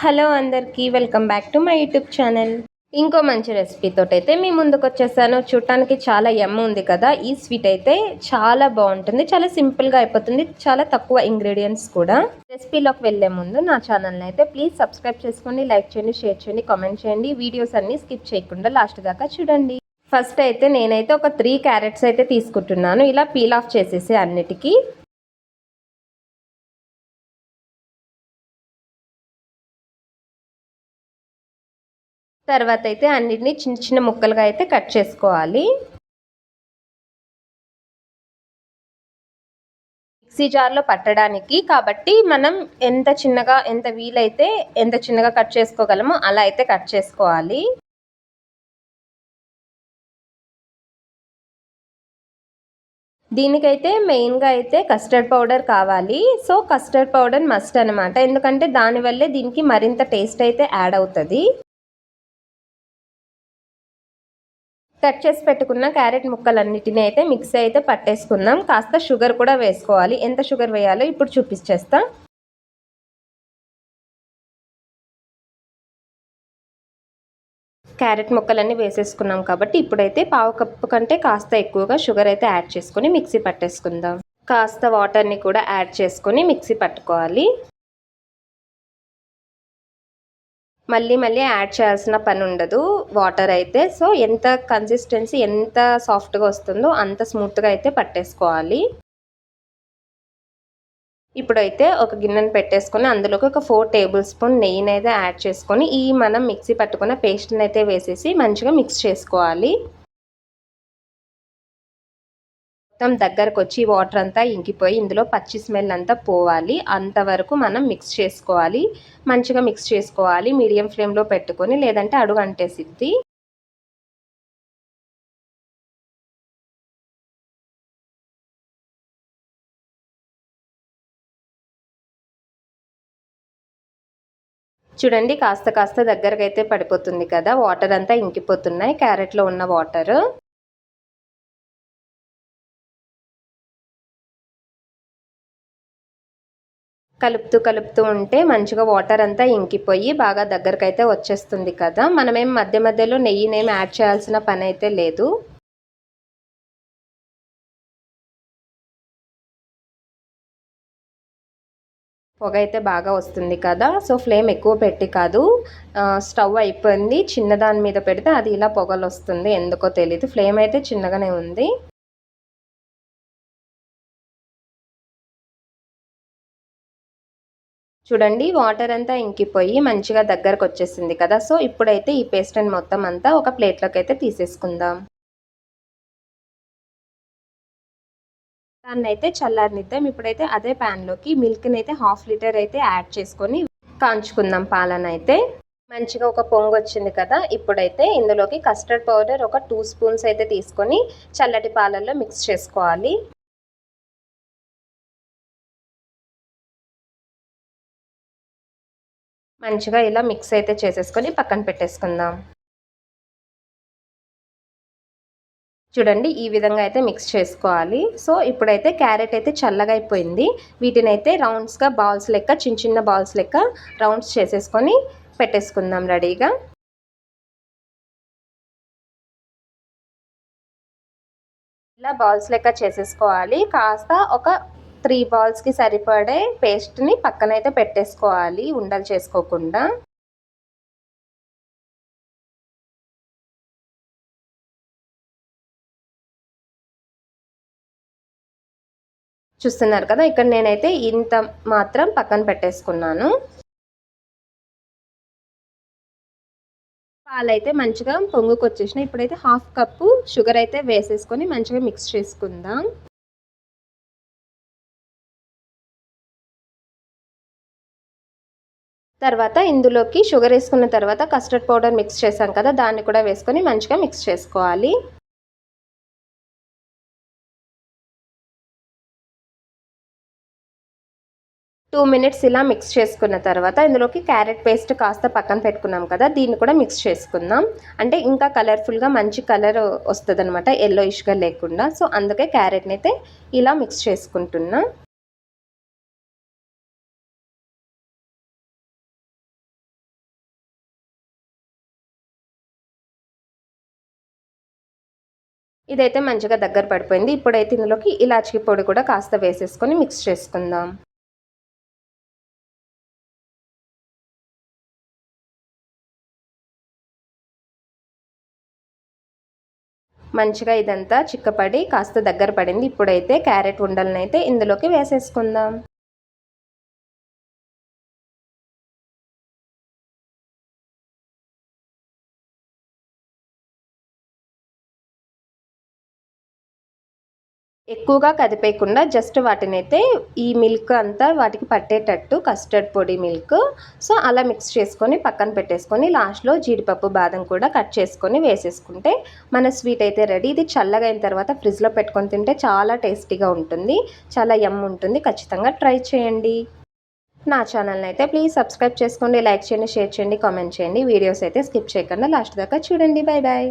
Hello అందరికీ welcome back to my YouTube channel. ఇంకో మంచి రెసిపీతోటైతే మీ ముందుకు వచ్చేసాను. చూడటానికి చాలా యమ్మ ఉంది కదా. ఈ స్వీట్ అయితే చాలా బాగుంటుంది, చాలా సింపుల్గా అయిపోతుంది, చాలా తక్కువ ఇంగ్రీడియంట్స్ కూడా. రెసిపీలోకి వెళ్ళే ముందు నా ఛానల్ని అయితే ప్లీజ్ సబ్స్క్రైబ్ చేసుకోండి, లైక్ చేయండి, షేర్ చేయండి, కామెంట్ చేయండి. వీడియోస్ అన్నీ స్కిప్ చేయకుండా లాస్ట్ దాకా చూడండి. ఫస్ట్ అయితే నేనైతే ఒక 3 క్యారెట్స్ అయితే తీసుకుంటున్నాను. ఇలా పీల్ ఆఫ్ చేసేసి అన్నిటికీ తర్వాత అయితే అన్నిటిని చిన్న చిన్న ముక్కలుగా అయితే కట్ చేసుకోవాలి. మిక్సీ జార్లో పట్టడానికి కాబట్టి మనం ఎంత వీలైతే ఎంత చిన్నగా కట్ చేసుకోగలమో అలా అయితే కట్ చేసుకోవాలి. దీనికైతే మెయిన్గా అయితే కస్టర్డ్ పౌడర్ కావాలి. సో కస్టర్డ్ పౌడర్ మస్ట్ అనమాట, ఎందుకంటే దానివల్లే దీనికి మరింత టేస్ట్ అయితే యాడ్ అవుతుంది. కట్ చేసి పెట్టుకున్న క్యారెట్ ముక్కలన్నిటిని అయితే మిక్సీ అయితే పట్టేసుకుందాం. కాస్త షుగర్ కూడా వేసుకోవాలి. ఎంత షుగర్ వేయాలో ఇప్పుడు చూపించేస్తా. క్యారెట్ ముక్కలన్నీ వేసేసుకున్నాం కాబట్టి ఇప్పుడైతే పావు కప్పు కంటే కాస్త ఎక్కువగా షుగర్ అయితే యాడ్ చేసుకొని మిక్సీ పట్టేసుకుందాం. కాస్త వాటర్ని కూడా యాడ్ చేసుకొని మిక్సీ పట్టుకోవాలి. మళ్ళీ యాడ్ చేయాల్సిన పని ఉండదు వాటర్ అయితే. సో ఎంత కన్సిస్టెన్సీ ఎంత సాఫ్ట్గా వస్తుందో అంత స్మూత్గా అయితే పట్టేసుకోవాలి. ఇప్పుడైతే ఒక గిన్నెను పెట్టేసుకొని అందులోకి ఒక 4 టేబుల్ స్పూన్ నెయ్యిని అయితే యాడ్ చేసుకొని ఈ మనం మిక్సీ పట్టుకున్న పేస్ట్ని అయితే వేసేసి మంచిగా మిక్స్ చేసుకోవాలి. మొత్తం దగ్గరకు వచ్చి వాటర్ అంతా ఇంకిపోయి ఇందులో పచ్చి స్మెల్ అంతా పోవాలి. అంతవరకు మనం మిక్స్ చేసుకోవాలి. మంచిగా మిక్స్ చేసుకోవాలి మీడియం ఫ్లేమ్లో పెట్టుకొని, లేదంటే అడుగు అంటేసిద్ది. చూడండి కాస్త కాస్త దగ్గరకైతే పడిపోతుంది కదా, వాటర్ అంతా ఇంకిపోతున్నాయి క్యారెట్లో ఉన్న వాటర్. కలుపుతూ ఉంటే మంచిగా వాటర్ అంతా ఇంకిపోయి బాగా దగ్గరకైతే వచ్చేస్తుంది కదా. మనమేం మధ్య మధ్యలో నెయ్యినేమి యాడ్ చేయాల్సిన పని అయితే లేదు. పొగ అయితే బాగా వస్తుంది కదా. సో ఫ్లేమ్ ఎక్కువ పెట్టి కాదు, స్టవ్ అయిపోయింది, చిన్నదాని మీద పెడితే అది ఇలా పొగలు వస్తుంది, ఎందుకో తెలీదు. ఫ్లేమ్ అయితే చిన్నగానే ఉంది. చూడండి వాటర్ అంతా ఇంకిపోయి మంచిగా దగ్గరకు వచ్చేసింది కదా. సో ఇప్పుడైతే ఈ పేస్ట్ని మొత్తం అంతా ఒక ప్లేట్లోకి అయితే తీసేసుకుందాం. దాన్ని అయితే చల్లారనిద్దాం. ఇప్పుడైతే అదే ప్యాన్లోకి మిల్క్ని అయితే 1/2 లీటర్ అయితే యాడ్ చేసుకొని కాంచుకుందాం. పాలనైతే మంచిగా ఒక పొంగు వచ్చింది కదా. ఇప్పుడైతే ఇందులోకి కస్టర్డ్ పౌడర్ ఒక 2 స్పూన్స్ అయితే తీసుకొని చల్లటి పాలల్లో మిక్స్ చేసుకోవాలి. మంచిగా ఇలా మిక్స్ అయితే చేసేసుకొని పక్కన పెట్టేసుకుందాం. చూడండి ఈ విధంగా అయితే మిక్స్ చేసుకోవాలి. సో ఇప్పుడైతే క్యారెట్ అయితే చల్లగా అయిపోయింది. వీటిని అయితే రౌండ్స్గా బాల్స్ లెక్క చిన్న చిన్న బాల్స్ లెక్క రౌండ్స్ చేసేసుకొని పెట్టేసుకుందాం రెడీగా. ఇలా బాల్స్ లెక్క చేసేసుకోవాలి. కాస్త ఒక 3 బాల్స్కి సరిపడే పేస్ట్ని పక్కనైతే పెట్టేసుకోవాలి ఉండలు చేసుకోకుండా. చూస్తున్నారు కదా, ఇక్కడ నేనైతే ఇంత మాత్రం పక్కన పెట్టేసుకున్నాను. పాలైతే మంచిగా పొంగుకొచ్చేసినాయి. ఇప్పుడైతే 1/2 కప్పు షుగర్ అయితే వేసేసుకొని మంచిగా మిక్స్ చేసుకుందాం. తర్వాత ఇందులోకి షుగర్ వేసుకున్న తర్వాత కస్టర్డ్ పౌడర్ మిక్స్ చేసాం కదా, దాన్ని కూడా వేసుకొని మంచిగా మిక్స్ చేసుకోవాలి. 2 మినిట్స్ ఇలా మిక్స్ చేసుకున్న తర్వాత ఇందులోకి క్యారెట్ పేస్ట్ కాస్త పక్కన పెట్టుకున్నాం కదా, దీన్ని కూడా మిక్స్ చేసుకుందాం. అంటే ఇంకా కలర్ఫుల్గా మంచి కలర్ వస్తుంది అనమాట, ఎల్లోయిష్గా లేకుండా. సో అందుకే క్యారెట్ని అయితే ఇలా మిక్స్ చేసుకుంటున్నా. ఇదైతే మంచిగా దగ్గర పడిపోయింది. ఇప్పుడైతే ఇందులోకి ఇలాచీ పొడి కూడా కాస్త వేసేసుకొని మిక్స్ చేసుకుందాం. మంచిగా ఇదంతా చిక్కపడి కాస్త దగ్గర పడింది. ఇప్పుడైతే క్యారెట్ ఉండలనైతే ఇందులోకి వేసేసుకుందాం. ఎక్కువగా కదిపేయకుండా జస్ట్ వాటినైతే ఈ మిల్క్ అంతా వాటికి పట్టేటట్టు కస్టర్డ్ పొడి మిల్క్ సో అలా మిక్స్ చేసుకొని పక్కన పెట్టేసుకొని లాస్ట్లో జీడిపప్పు బాదం కూడా కట్ చేసుకొని వేసేసుకుంటే మన స్వీట్ అయితే రెడీ. ఇది చల్లగా అయిన తర్వాత ఫ్రిడ్జ్లో పెట్టుకొని తింటే చాలా టేస్టీగా ఉంటుంది, చాలా యమ్ ఉంటుంది. ఖచ్చితంగా ట్రై చేయండి. నా ఛానల్ని అయితే ప్లీజ్ సబ్స్క్రైబ్ చేసుకోండి, లైక్ చేయండి, షేర్ చేయండి, కామెంట్ చేయండి. వీడియోస్ అయితే స్కిప్ చేయకుండా లాస్ట్ దాకా చూడండి. Bye bye.